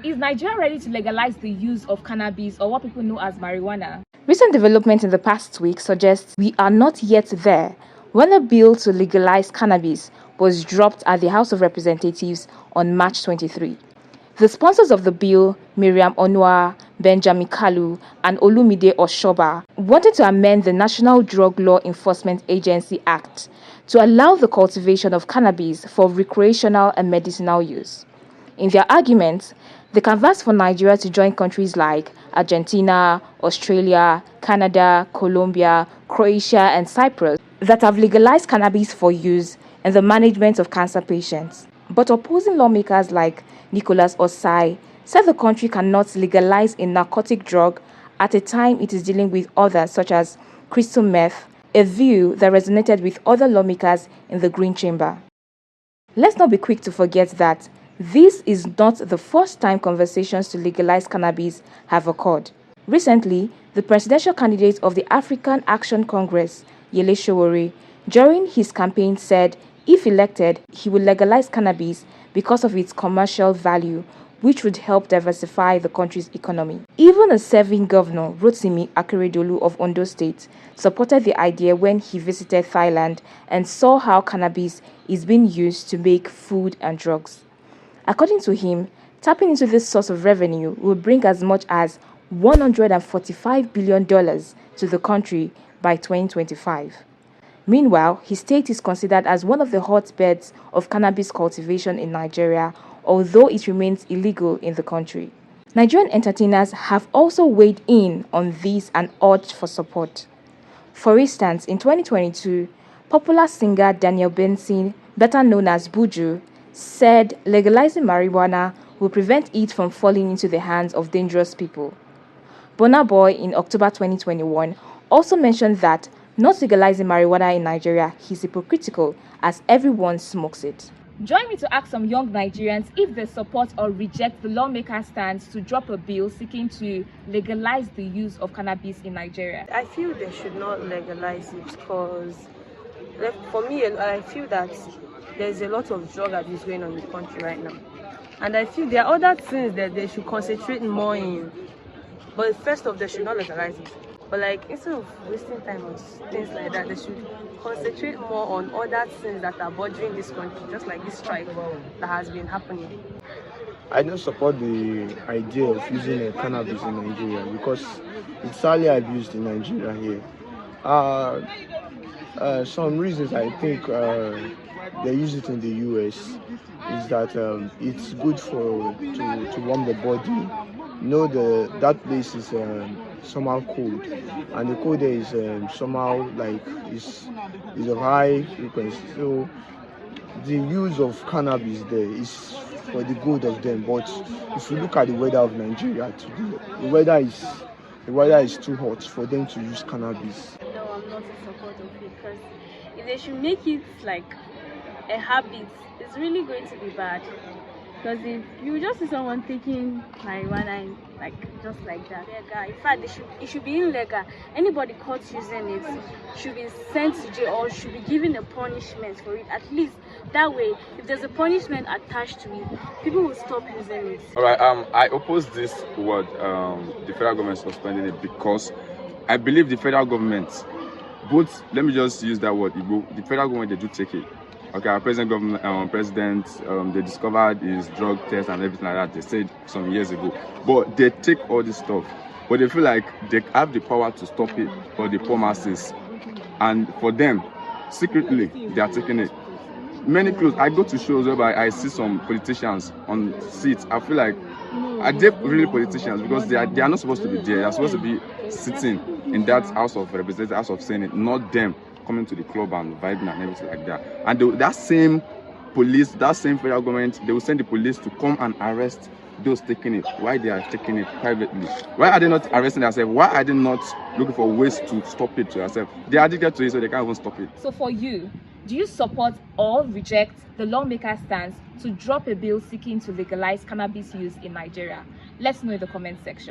Is Nigeria ready to legalize the use of cannabis, or what people know as marijuana? Recent developments in the past week suggest we are not yet there when a bill to legalize cannabis was dropped at the House of Representatives on March 23. The sponsors of the bill, Miriam Onua, Benjamin Kalu, and Olumide Oshoba, wanted to amend the National Drug Law Enforcement Agency Act to allow the cultivation of cannabis for recreational and medicinal use. In their arguments, they canvassed for Nigeria to join countries like Argentina, Australia, Canada, Colombia, Croatia, and Cyprus that have legalized cannabis for use in the management of cancer patients. But opposing lawmakers like Nicholas Osai said the country cannot legalize a narcotic drug at a time it is dealing with others such as crystal meth, a view that resonated with other lawmakers in the Green Chamber. Let's not be quick to forget that this is not the first time conversations to legalize cannabis have occurred. Recently, the presidential candidate of the African Action Congress, Yele Sowore, during his campaign said if elected, he would legalize cannabis because of its commercial value, which would help diversify the country's economy. Even a serving governor, Rotimi Akeredolu of Ondo State, supported the idea when he visited Thailand and saw how cannabis is being used to make food and drugs. According to him, tapping into this source of revenue will bring as much as $145 billion to the country by 2025. Meanwhile, his state is considered as one of the hotbeds of cannabis cultivation in Nigeria, although it remains illegal in the country. Nigerian entertainers have also weighed in on this and urged for support. For instance, in 2022, popular singer Daniel Benson, better known as Buju, said legalizing marijuana will prevent it from falling into the hands of dangerous people. Burna Boy in October 2021 also mentioned that not legalizing marijuana in Nigeria is hypocritical as everyone smokes it. Join me to ask some young Nigerians if they support or reject the lawmaker's stance to drop a bill seeking to legalize the use of cannabis in Nigeria. I feel they should not legalize it because, for me, I feel that there's a lot of drug abuse going on in the country right now. And I feel there are other things that they should concentrate more in. But first off, they should not legalize it. But instead of wasting time on things like that, they should concentrate more on other things that are bothering this country, just like this strike that has been happening. I don't support the idea of using cannabis in Nigeria because it's sadly abused in Nigeria here. Some reasons I think they use it in the US is that it's good to warm the body. You know, that place is somehow cold, and the cold there is somehow is of high frequency. So the use of cannabis there is for the good of them. But if you look at the weather of Nigeria today, the weather is too hot for them to use cannabis. No, I'm not in support of it because if they should make it like a habit, it's really going to be bad. Because if you just see someone taking marijuana and just like that, in fact, it should be illegal. Anybody caught using it should be sent to jail or should be given a punishment for it. At least that way, if there's a punishment attached to it, people will stop using it. All right. I oppose this word, the federal government suspending it, because I believe the federal government, let me just use that word, the federal government, they do take it. Okay, our president, they discovered his drug test and everything like that. They said some years ago, but they take all this stuff, but they feel like they have the power to stop it for the poor masses, and for them, secretly, they are taking it. Many clothes. I go to shows where I see some politicians on seats. I feel like, are they really politicians? Because they are not supposed to be there. They are supposed to be sitting in that House of Representatives, House of Senate, not them coming to the club and vibing and everything like that. And that same police, that same federal government, they will send the police to come and arrest those taking it. Why they are taking it privately? Why are they not arresting themselves? Why are they not looking for ways to stop it to themselves? They are addicted to it, so they can't even stop it. So for you, do you support or reject the lawmaker's stance to drop a bill seeking to legalize cannabis use in Nigeria? Let us know in the comment section.